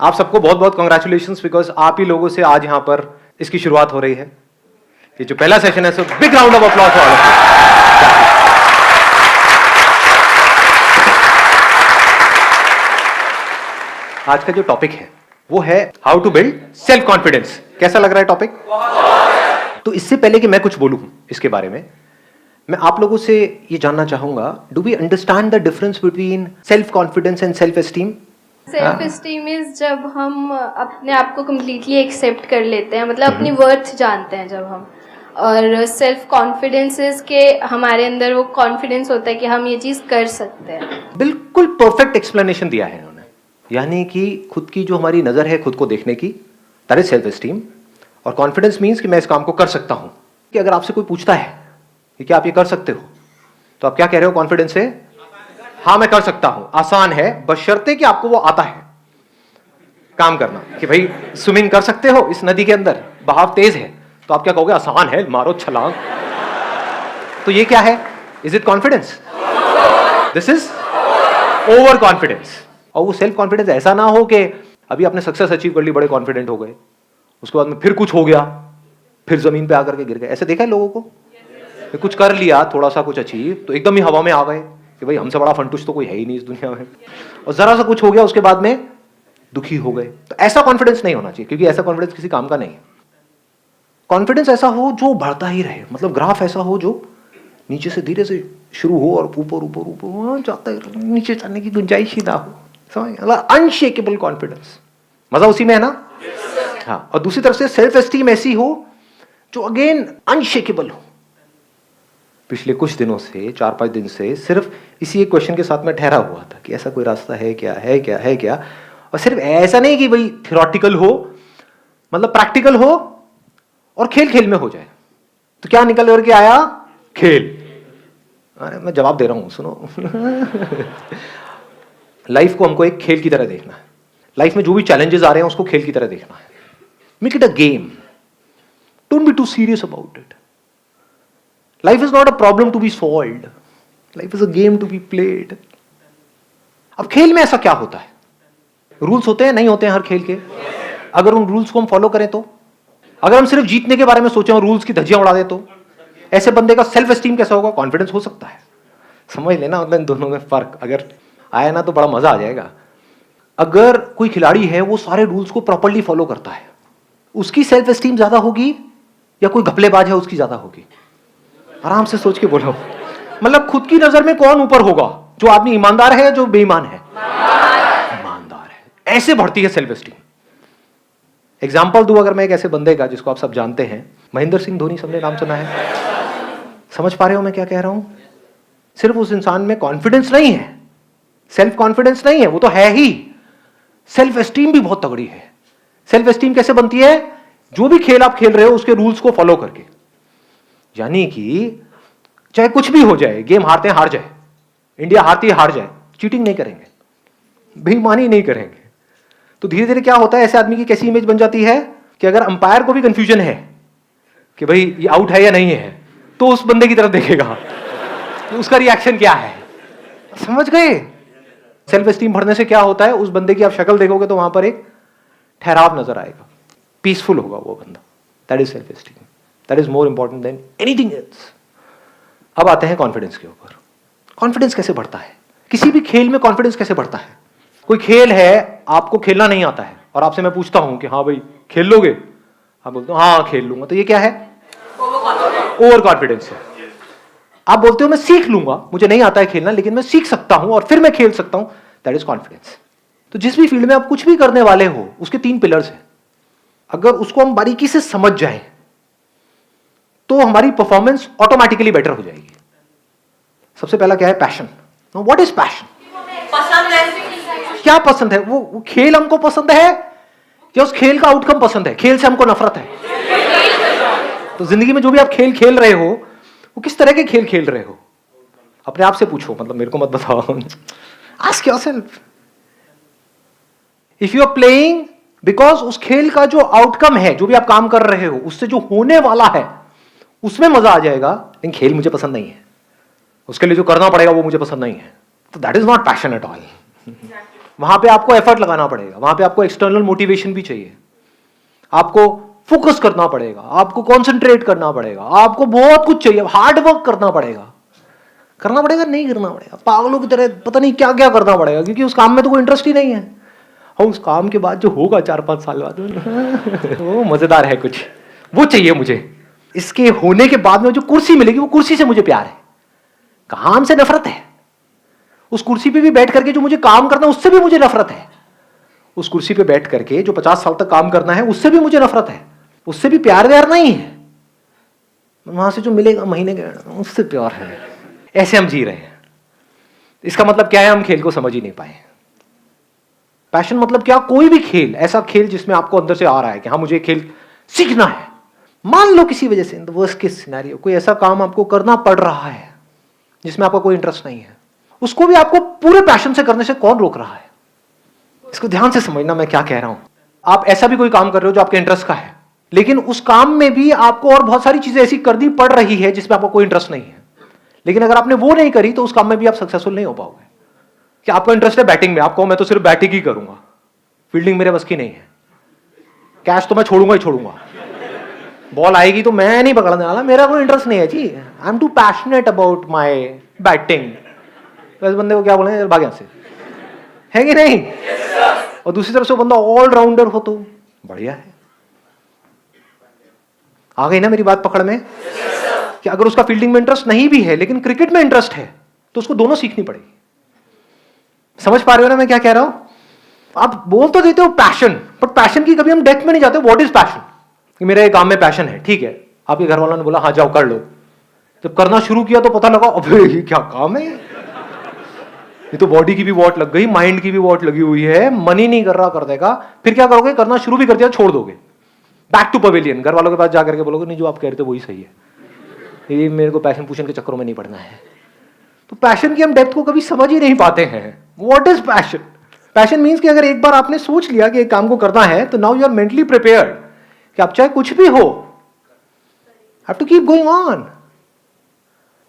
आप सबको बहुत बहुत कॉन्ग्रेचुलेशंस, बिकॉज आप ही लोगों से आज यहां पर इसकी शुरुआत हो रही है। ये जो पहला सेशन है, so big round of applause for all of you. आज का जो टॉपिक है वो है how to build self confidence. कैसा लग रहा है टॉपिक? तो इससे पहले कि मैं कुछ बोलूं इसके बारे में, मैं आप लोगों से ये जानना चाहूंगा, do we understand the difference between self confidence and self esteem? Self esteem is जब हम अपने आप को कम्प्लीटली एक्सेप्ट कर लेते हैं, मतलब अपनी वर्थ जानते हैं जब हम। और सेल्फ कॉन्फिडेंस इज के हमारे अंदर वो कॉन्फिडेंस होता है कि हम ये चीज़ कर सकते हैं। बिल्कुल परफेक्ट एक्सप्लेनेशन दिया है इन्होंने। यानी कि खुद की जो हमारी नजर है खुद को देखने की, दैट इज सेल्फ एस्टीम। और कॉन्फिडेंस मीन्स कि मैं इस काम को कर सकता हूं। कि अगर आपसे कोई पूछता है कि क्या आप ये कर सकते हो, तो आप क्या कह रहे हो कॉन्फिडेंस से? हाँ मैं कर सकता हूं। आसान है, बशर्ते कि आपको वो आता है काम करना। कि भाई स्विमिंग कर सकते हो इस नदी के अंदर, बहाव तेज है, तो आप क्या कहोगे? आसान है, मारो छलांग। तो ये क्या है? Is it confidence? This is over confidence. और वो सेल्फ कॉन्फिडेंस ऐसा ना हो कि अभी आपने सक्सेस अचीव कर ली, बड़े कॉन्फिडेंट हो गए, उसके बाद में फिर कुछ हो गया, फिर जमीन पे आकर के गिर गए। ऐसे देखा है लोगों को? कुछ कर लिया, थोड़ा सा कुछ अचीव, तो एकदम ही हवा में आ गए कि भाई हमसे बड़ा फंटूश तो कोई है ही नहीं इस दुनिया में। और जरा सा कुछ हो गया, उसके बाद में दुखी हो गए। तो ऐसा कॉन्फिडेंस नहीं होना चाहिए, क्योंकि ऐसा कॉन्फिडेंस किसी काम का नहीं है। कॉन्फिडेंस ऐसा हो जो बढ़ता ही रहे, मतलब ग्राफ ऐसा हो जो नीचे से धीरे से शुरू हो और ऊपर ऊपर ऊपर जाता है, नीचे जाने की गुंजाइश ही ना हो। समझ? अनशेकेबल कॉन्फिडेंस, मजा उसी में है ना? हाँ। और दूसरी तरफ से सेल्फ एस्टीम ऐसी हो जो अगेन अनशेकेबल हो। पिछले कुछ दिनों से, 4-5 दिन से सिर्फ इसी एक क्वेश्चन के साथ में ठहरा हुआ था कि ऐसा कोई रास्ता है क्या, है क्या, है क्या। और सिर्फ ऐसा नहीं कि भाई थियोरेटिकल हो, मतलब प्रैक्टिकल हो और खेल खेल में हो जाए। तो क्या निकल करके आया? खेल। अरे मैं जवाब दे रहा हूं, सुनो। लाइफ को हमको एक खेल की तरह देखना है। लाइफ में जो भी चैलेंजेस आ रहे हैं उसको खेल की तरह देखना है। Make it a game, don't be too serious about it. Life is not a problem to be solved, life is a game to be played. अब खेल में ऐसा क्या होता है? रूल्स होते हैं, नहीं होते हैं हर खेल के? अगर उन रूल्स को हम फॉलो करें तो, अगर हम सिर्फ जीतने के बारे में सोचें और रूल्स की धज्जियां उड़ा दे, तो ऐसे बंदे का सेल्फ एस्टीम कैसा होगा? कॉन्फिडेंस हो सकता है। समझ लेना, मतलब इन दोनों में फर्क अगर आया ना तो बड़ा मजा आ जाएगा। अगर कोई खिलाड़ी है वो सारे रूल्स को प्रॉपर्ली फॉलो करता है, उसकी सेल्फ एस्टीम ज्यादा होगी या कोई घपलेबाज है उसकी ज्यादा होगी? आराम से सोच के बोलो। मतलब खुद की नजर में कौन ऊपर होगा? जो आदमी ईमानदार है या जो बेईमान है? ईमानदार है। ऐसे बढ़ती है सेल्फ एस्टीम। एग्जाम्पल दूं अगर मैं एक ऐसे बंदे का जिसको आप सब जानते हैं, महेंद्र सिंह धोनी, सबने नाम सुना है? समझ पा रहे हो मैं क्या कह रहा हूं? सिर्फ उस इंसान में कॉन्फिडेंस नहीं है, सेल्फ कॉन्फिडेंस नहीं है, वो तो है ही, सेल्फ एस्टीम भी बहुत तगड़ी है। सेल्फ एस्टीम कैसे बनती है? जो भी खेल आप खेल रहे हो उसके रूल्स को फॉलो करके। यानी कि चाहे कुछ भी हो जाए, गेम हारते हैं हार जाए, इंडिया हारती है हार जाए, चीटिंग नहीं करेंगे, बेईमानी नहीं करेंगे। तो धीरे धीरे क्या होता है, ऐसे आदमी की कैसी इमेज बन जाती है कि अगर अंपायर को भी कंफ्यूजन है कि भाई ये आउट है या नहीं है, तो उस बंदे की तरफ देखेगा तो उसका रिएक्शन क्या है। समझ गए? सेल्फ एस्टीम बढ़ने से क्या होता है, उस बंदे की आप शक्ल देखोगे तो वहां पर एक ठहराव नजर आएगा, पीसफुल होगा वो बंदा। That is self esteem, that is more important than anything else. अब आते हैं कॉन्फिडेंस के ऊपर। कॉन्फिडेंस कैसे बढ़ता है? किसी भी खेल में कॉन्फिडेंस कैसे बढ़ता है? कोई खेल है, आपको खेलना नहीं आता है और आपसे मैं पूछता हूं कि हाँ भाई खेल लोगे? आप बोलते हो हाँ खेल लूंगा, तो ये क्या है? ओवर कॉन्फिडेंस है। आप बोलते हो मैं सीख लूंगा, मुझे नहीं आता है खेलना लेकिन मैं सीख सकता हूं और फिर मैं खेल सकता हूं, दैट इज कॉन्फिडेंस। तो जिस भी फील्ड में आप कुछ भी करने वाले हो, उसके 3 पिलर्स हैं। अगर उसको हम बारीकी से समझ जाएं तो हमारी परफॉर्मेंस ऑटोमेटिकली बेटर हो जाएगी। सबसे पहला क्या है? पैशन। What is passion? पसंद है। क्या पसंद है? वो खेल हमको पसंद है या उस खेल का आउटकम पसंद है? खेल से हमको नफरत है। तो जिंदगी में जो भी आप खेल खेल रहे हो, वो किस तरह के खेल खेल रहे हो? अपने आप से पूछो, मतलब मेरे को मत बताओ। Ask yourself. If you are playing because उस खेल का जो आउटकम है, जो भी आप काम कर रहे हो, उससे जो होने वाला है उसमें मजा आ जाएगा, लेकिन खेल मुझे पसंद नहीं है, उसके लिए जो करना पड़ेगा वो मुझे पसंद नहीं है, तो that is not passion at all. वहां पे आपको एफर्ट लगाना पड़ेगा, वहां पे आपको एक्सटर्नल मोटिवेशन भी चाहिए, आपको फोकस करना पड़ेगा, आपको कॉन्सेंट्रेट करना पड़ेगा, आपको बहुत कुछ चाहिए, हार्ड वर्क करना पड़ेगा नहीं करना पड़ेगा, पागलों की तरह पता नहीं क्या क्या करना पड़ेगा, क्योंकि उस काम में तो कोई इंटरेस्ट ही नहीं है। और उस काम के बाद जो होगा 4-5 साल बाद वो मजेदार है कुछ, वो चाहिए मुझे। इसके होने के बाद में जो कुर्सी मिलेगी, वो कुर्सी से मुझे प्यार है, काम से नफरत है। उस कुर्सी पे भी बैठ करके जो मुझे काम करना है उससे भी मुझे नफरत है। उस कुर्सी पे बैठ करके जो 50 साल तक काम करना है उससे भी मुझे नफरत है, उससे भी प्यार व्यार नहीं है। वहां से जो मिलेगा महीने के उससे प्यार है। ऐसे हम जी रहे हैं। इसका मतलब क्या है? हम खेल को समझ ही नहीं पाए। पैशन मतलब क्या? कोई भी खेल, ऐसा खेल जिसमें आपको अंदर से आ रहा है कि हाँ मुझे खेल सीखना है। मान लो किसी वजह से, in the worst case scenario, कोई ऐसा काम आपको करना पड़ रहा है जिसमें आपका कोई इंटरेस्ट नहीं है, उसको भी आपको पूरे पैशन से करने से कौन रोक रहा है? इसको ध्यान से समझना मैं क्या कह रहा हूं। आप ऐसा भी कोई काम कर रहे हो जो आपके इंटरेस्ट का है, लेकिन उस काम में भी आपको और बहुत सारी चीजें ऐसी करनी पड़ रही है जिसमें आपको कोई इंटरेस्ट नहीं है, लेकिन अगर आपने वो नहीं करी तो उस काम में भी आप सक्सेसफुल नहीं हो पाओगे। कि आपका इंटरेस्ट है बैटिंग में, आप कहो मैं तो सिर्फ बैटिंग ही करूंगा, फील्डिंग मेरे बस की नहीं है, कैच तो मैं छोड़ूंगा ही छोड़ूंगा, बॉल आएगी तो मैं नहीं पकड़ने वाला, मेरा कोई इंटरेस्ट नहीं है जी, I am too passionate about my batting. तो इस बंदे को क्या बोलेंगे? भाग यहां से, है कि नहीं? और दूसरी तरफ से बंदा ऑलराउंडर हो तो बढ़िया है। आ गई ना मेरी बात पकड़ में? कि अगर उसका फील्डिंग में इंटरेस्ट नहीं भी है लेकिन क्रिकेट में इंटरेस्ट है तो उसको दोनों सीखनी पड़ेगी। समझ पा रहे हो ना मैं क्या कह रहा हूं? आप बोल तो देते हो पैशन, बट पैशन की कभी हम डेप्थ में नहीं जाते। What is passion? कि मेरे काम में पैशन है, ठीक है, आपके घर वालों ने बोला हाँ जाओ कर लो, जब करना शुरू किया तो पता लगा अबे ये क्या काम है, ये तो बॉडी की भी वॉट लग गई, माइंड की भी वॉट लगी हुई है, मन ही नहीं कर रहा कर देगा। फिर क्या करोगे? करना शुरू भी कर दिया छोड़ दोगे, बैक टू पवेलियन, घर वालों के पास जाकर के बोलोगे नहीं जो आप कह रहे थे वही सही है, ये मेरे को पैशन पूशन के चक्करों में नहीं पड़ना है। तो पैशन की हम डेप्थ को कभी समझ ही नहीं पाते हैं। What is passion? Passion means कि अगर एक बार आपने सोच लिया कि एक काम को करना है तो now you are mentally prepared कि आप चाहे कुछ भी हो, have to keep going on.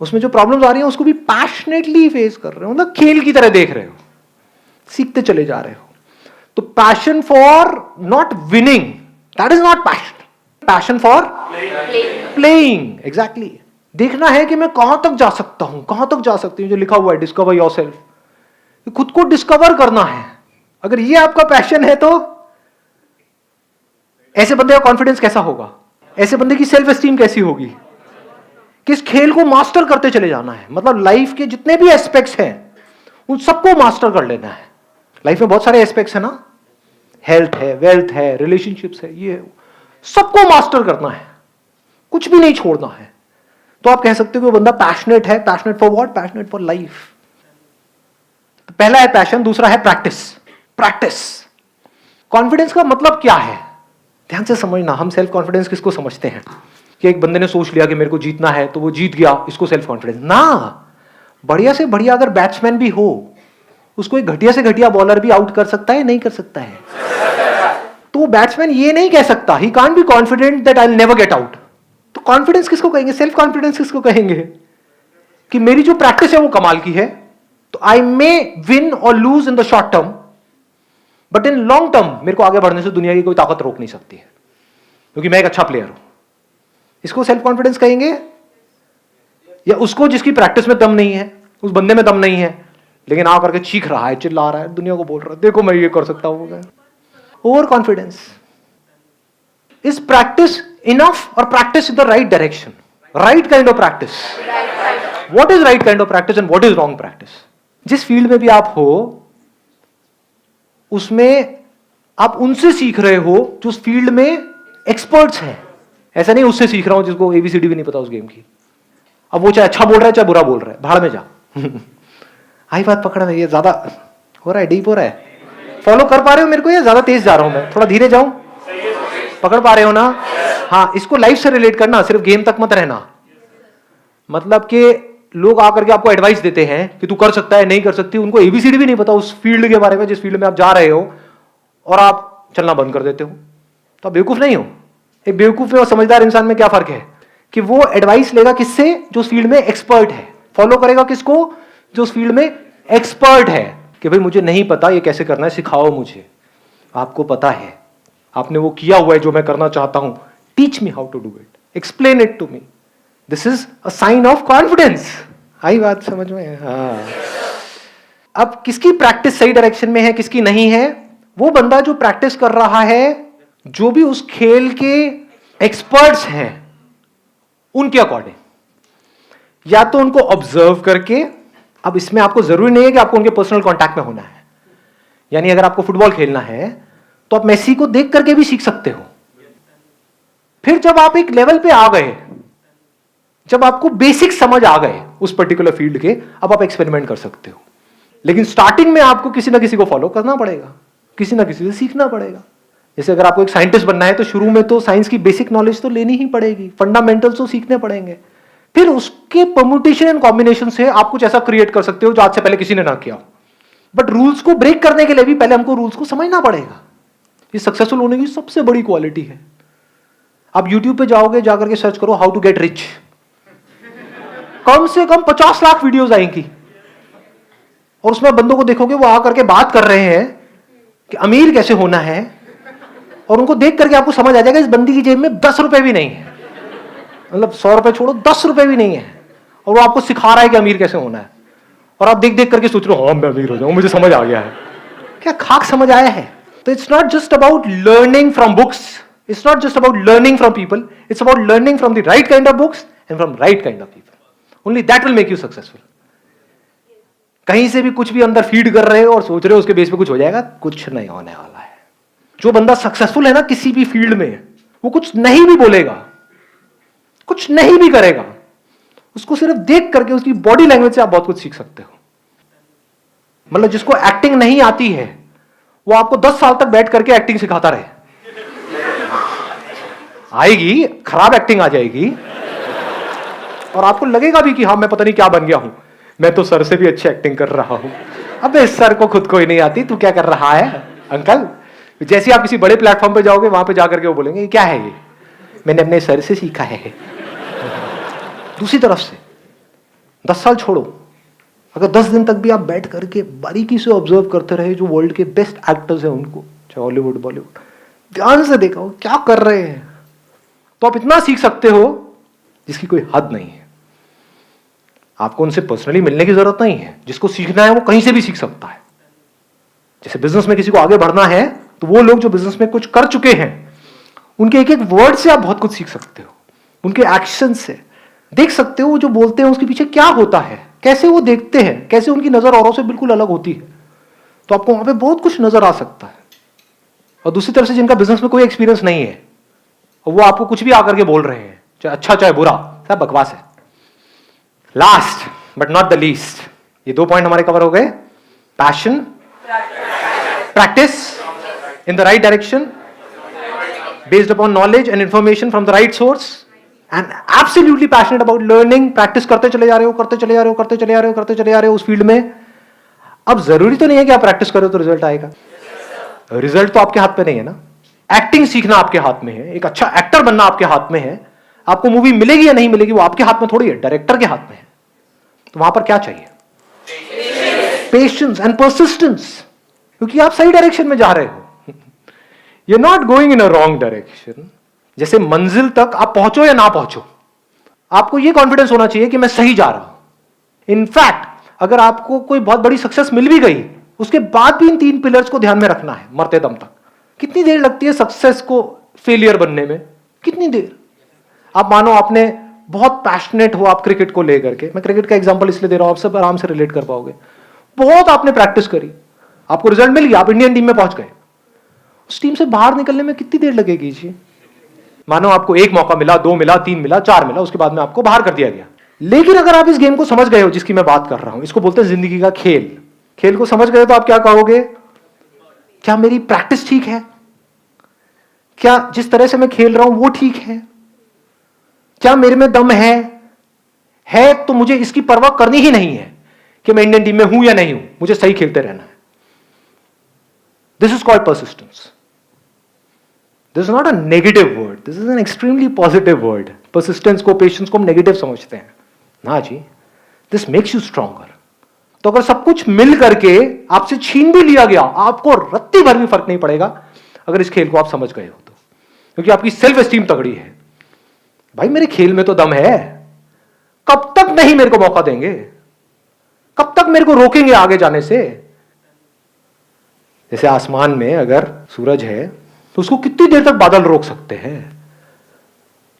उसमें जो प्रॉब्लम्स आ रही हैं उसको भी पैशनेटली फेस कर रहे हो, मतलब खेल की तरह देख रहे हो, सीखते चले जा रहे हो। तो passion for not winning, that is not passion. Passion for playing, exactly. देखना है कि मैं कहां तक जा सकता हूं, कहां तक जा सकती हूं, जो लिखा हुआ है डिस्कवर योरसेल्फ, खुद को डिस्कवर करना है। अगर ये आपका पैशन है तो ऐसे बंदे का कॉन्फिडेंस कैसा होगा, ऐसे बंदे की सेल्फ एस्टीम कैसी होगी? किस खेल को मास्टर करते चले जाना है, मतलब लाइफ के जितने भी एस्पेक्ट्स हैं उन सबको मास्टर कर लेना है। लाइफ में बहुत सारे एस्पेक्ट्स है ना, हेल्थ है, वेल्थ है, रिलेशनशिप्स है, ये सबको मास्टर करना है, कुछ भी नहीं छोड़ना है। तो आप कह सकते हो कि वो बंदा पैशनेट है। Passionate for what? Passionate for life. तो पहला है पैशन, दूसरा है प्रैक्टिस। प्रैक्टिस। कॉन्फिडेंस का मतलब क्या है? ध्यान से समझना। हम सेल्फ कॉन्फिडेंस किसको समझते हैं कि एक बंदे ने सोच लिया कि मेरे को जीतना है तो वो जीत गया, इसको सेल्फ कॉन्फिडेंस ना। बढ़िया से बढ़िया अगर बैट्समैन भी हो, उसको एक घटिया से घटिया बॉलर भी आउट कर सकता है, नहीं कर सकता है? तो बैट्समैन ये नहीं कह सकता, he can't be confident that I will never get out. तो कॉन्फिडेंस किसको कहेंगे? सेल्फ कॉन्फिडेंस किसको कहेंगे? कि मेरी जो प्रैक्टिस है वो कमाल की है, तो आई मे विन और lose in the short term, but in long term मेरे को आगे बढ़ने से दुनिया की कोई ताकत रोक नहीं सकती है, क्योंकि मैं एक अच्छा प्लेयर हूं। इसको सेल्फ कॉन्फिडेंस कहेंगे? या उसको जिसकी प्रैक्टिस में दम नहीं है, उस बंदे में दम नहीं है, लेकिन आ करके चीख रहा है, चिल्ला रहा है, दुनिया को बोल रहा है देखो मैं ये कर सकता हूं। Over confidence. Is practice enough और practice in the right direction? Right kind of practice. What is right kind of practice and what is wrong practice? जिस फील्ड में भी आप हो उसमें आप उनसे सीख रहे हो जो उस फील्ड में एक्सपर्ट्स हैं। ऐसा नहीं उससे सीख रहा हूं जिसको एबीसीडी भी नहीं पता उस गेम की। अब वो चाहे अच्छा बोल रहा है चाहे बुरा बोल रहा है, भाड़ में जा। आई बात पकड़ में? ये ज्यादा हो रहा है, डीप हो रहा है? फॉलो कर पा रहे हो मेरे को या ज्यादा तेज जा रहा हूं मैं? थोड़ा धीरे जाऊं? पकड़ पा रहे हो ना? हाँ, इसको लाइफ से रिलेट करना, सिर्फ गेम तक मत रहना। मतलब कि लोग आकर के आपको एडवाइस देते हैं कि तू कर सकता है, नहीं कर सकती, उनको एबीसीडी भी नहीं पता उस फील्ड के बारे में जिस फील्ड में आप जा रहे हो, और आप चलना बंद कर देते हो, तो आप बेवकूफ नहीं हो। एक बेवकूफ और समझदार इंसान में क्या फर्क है? कि वो एडवाइस लेगा किससे? जो उस फील्ड में एक्सपर्ट है। फॉलो करेगा किसको? जो उस फील्ड में एक्सपर्ट है। कि भाई मुझे नहीं पता ये कैसे करना है, सिखाओ मुझे। आपको पता है, आपने वो किया हुआ है जो मैं करना चाहता हूं, teach me how to do it, explain it to me. This is a sign of confidence. आई बात समझ में? हाँ। अब किसकी प्रैक्टिस सही डायरेक्शन में है, किसकी नहीं है? वो बंदा जो प्रैक्टिस कर रहा है, जो भी उस खेल के एक्सपर्ट्स हैं उनके अकॉर्डिंग, या तो उनको ऑब्जर्व करके। अब इसमें आपको जरूरी नहीं है कि आपको उनके पर्सनल कांटेक्ट में होना है। यानी अगर आपको फुटबॉल खेलना है तो आप मेसी को देख करके भी सीख सकते हो। फिर जब आप एक लेवल पे आ गए, जब आपको बेसिक समझ आ गए उस पर्टिकुलर फील्ड के, अब आप एक्सपेरिमेंट कर सकते हो। लेकिन स्टार्टिंग में आपको किसी ना किसी को फॉलो करना पड़ेगा, किसी ना किसी से सीखना पड़ेगा। जैसे अगर आपको एक साइंटिस्ट बनना है तो शुरू में तो साइंस की बेसिक नॉलेज तो लेनी ही पड़ेगी, फंडामेंटल्स तो सीखने पड़ेंगे। फिर उसके परम्यूटेशन एंड कॉम्बिनेशन से आप कुछ ऐसा क्रिएट कर सकते हो जो आज से पहले किसी ने ना किया। बट रूल्स को ब्रेक करने के लिए भी पहले हमको रूल्स को समझना पड़ेगा। ये सक्सेसफुल होने की सबसे बड़ी क्वालिटी है। आप YouTube पे जाओगे, जाकर के सर्च करो हाउ टू गेट रिच, कम से कम 50 लाख वीडियोस आएंगी, और उसमें बंदों को देखोगे वो आकर के बात कर रहे हैं कि अमीर कैसे होना है, और उनको देख करके आपको समझ आ जाएगा इस बंदी की जेब में 10 रुपए भी नहीं है, मतलब 100 रुपए छोड़ो 10 रुपए भी नहीं है, और वो आपको सिखा रहा है कि अमीर कैसे होना है। और आप देख देख करके सोच रहे हो हाँ मैं अमीर हो जाऊं, मुझे समझ आ गया है। क्या खाक समझ आया है? तो it's not just about learning from books, it's not just about learning from people, it's about learning from the right kind of books and from right kind of people. Only that will make you successful. कहीं से भी कुछ भी अंदर feed कर रहे हो और सोच रहे हो उसके बेस पे कुछ हो जाएगा, कुछ नहीं होने वाला है। जो बंदा सक्सेसफुल है ना किसी भी फील्ड में, वो कुछ नहीं भी बोलेगा, कुछ नहीं भी करेगा, उसको सिर्फ देख करके उसकी बॉडी लैंग्वेज से आप बहुत कुछ सीख सकते हो। मतलब जिसको एक्टिंग नहीं आती है वो आपको 10 साल तक बैठ करके एक्टिंग सिखाता रहे, आएगी खराब एक्टिंग आ जाएगी, और आपको लगेगा भी कि हाँ मैं पता नहीं क्या बन गया हूं, मैं तो सर से भी अच्छी एक्टिंग कर रहा हूं। अबे सर को खुद को ही नहीं आती, तू क्या कर रहा है अंकल? जैसे आप किसी बड़े प्लेटफॉर्म पे जाओगे, वहां पे जाकर के वो बोलेंगे क्या है ये, मैंने अपने सर से सीखा है। दूसरी तरफ से 10 साल छोड़ो, अगर 10 दिन तक भी आप बैठ करके बारीकी से ऑब्जर्व करते रहे जो वर्ल्ड के बेस्ट एक्टर्स हैं उनको, चाहे हॉलीवुड बॉलीवुड, ध्यान से देखा हो क्या कर रहे हैं, तो आप इतना सीख सकते हो जिसकी कोई हद नहीं है। आपको उनसे पर्सनली मिलने की जरूरत नहीं है, जिसको सीखना है वो कहीं से भी सीख सकता है। जैसे बिजनेस में किसी को आगे बढ़ना है तो वो लोग जो बिजनेस में कुछ कर चुके हैं उनके एक एक वर्ड से आप बहुत कुछ सीख सकते हो, उनके एक्शन से देख सकते हो वो जो बोलते हैं उसके पीछे क्या होता है, कैसे वो देखते हैं, कैसे उनकी नजर औरों से बिल्कुल अलग होती है। तो आपको वहां पे बहुत कुछ नजर आ सकता है। और दूसरी तरफ से जिनका बिजनेस में कोई एक्सपीरियंस नहीं है और वो आपको कुछ भी आकर के बोल रहे हैं, चाहे अच्छा चाहे बुरा, सब बकवास है। Last but not the least, ये 2 पॉइंट हमारे कवर हो गए। Passion, practice in the right direction based upon knowledge and information from the right source, and absolutely passionate about learning. Practice करते चले जा रहे हो, करते चले जा रहे हो, करते चले जा रहे हो, करते चले जा रहे हो उस फील्ड में। अब जरूरी तो नहीं है कि आप प्रैक्टिस करो तो रिजल्ट आएगा, रिजल्ट तो आपके हाथ पे नहीं है ना। एक्टिंग सीखना आपके हाथ में है, एक अच्छा एक्टर बनना आपके हाथ में है। आपको मूवी मिलेगी या नहीं मिलेगी वो आपके हाथ में थोड़ी है, डायरेक्टर के हाथ में है। तो वहां पर क्या चाहिए? पेशेंस एंड परसिस्टेंस, क्योंकि आप सही डायरेक्शन में जा रहे हो। You are not going in a wrong direction. जैसे मंजिल तक आप पहुंचो या ना पहुंचो, आपको यह कॉन्फिडेंस होना चाहिए कि मैं सही जा रहा हूं। इनफैक्ट अगर आपको कोई बहुत बड़ी सक्सेस मिल भी गई, उसके बाद भी इन 3 पिलर्स को ध्यान में रखना है मरते दम तक। कितनी देर लगती है सक्सेस को फेलियर बनने में? कितनी देर? आप मानो आपने बहुत पैशनेट हो आप क्रिकेट को लेकर के, मैं क्रिकेट का एग्जांपल इसलिए दे रहा हूं, आप सब आराम से रिलेट कर पाओगे। बहुत आपने प्रैक्टिस करी, आपको रिजल्ट मिल गया, आप इंडियन टीम में पहुंच गए। उस टीम से बाहर निकलने में कितनी देर लगेगी जी? मानो आपको 1 मौका मिला, 2 मिला, 3 मिला, 4 मिला, उसके बाद में आपको बाहर कर दिया गया। लेकिन अगर आप इस गेम को समझ गए हो जिसकी मैं बात कर रहा हूं, इसको बोलते हैं जिंदगी का खेल। खेल को समझ गए तो आप क्या कहोगे? क्या मेरी प्रैक्टिस ठीक है? क्या जिस तरह से मैं खेल रहा हूं वो ठीक है? क्या मेरे में दम है तो मुझे इसकी परवाह करनी ही नहीं है कि मैं इंडियन टीम में हूं या नहीं हूं, मुझे सही खेलते रहना है। This is called persistence. This is not a negative word, this is an extremely positive word. Persistence को, पेशेंस को हम नेगेटिव समझते हैं ना जी। This makes you stronger. तो अगर सब कुछ मिल करके आपसे छीन भी लिया गया, आपको रत्ती भर भी फर्क नहीं पड़ेगा, अगर इस खेल को आप समझ गए हो तो, क्योंकि आपकी सेल्फ एस्टीम तगड़ी है। भाई मेरे खेल में तो दम है, कब तक नहीं मेरे को मौका देंगे, कब तक मेरे को रोकेंगे आगे जाने से। जैसे आसमान में अगर सूरज है तो उसको कितनी देर तक बादल रोक सकते हैं,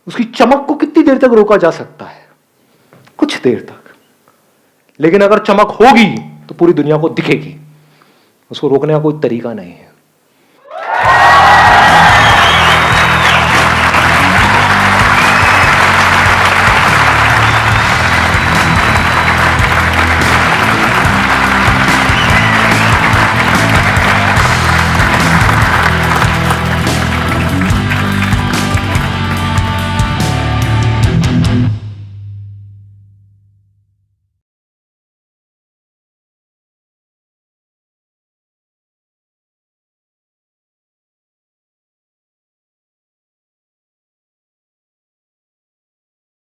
उसकी चमक को कितनी देर तक रोका जा सकता है, कुछ देर तक। लेकिन अगर चमक होगी तो पूरी दुनिया को दिखेगी, उसको रोकने का कोई तरीका नहीं है।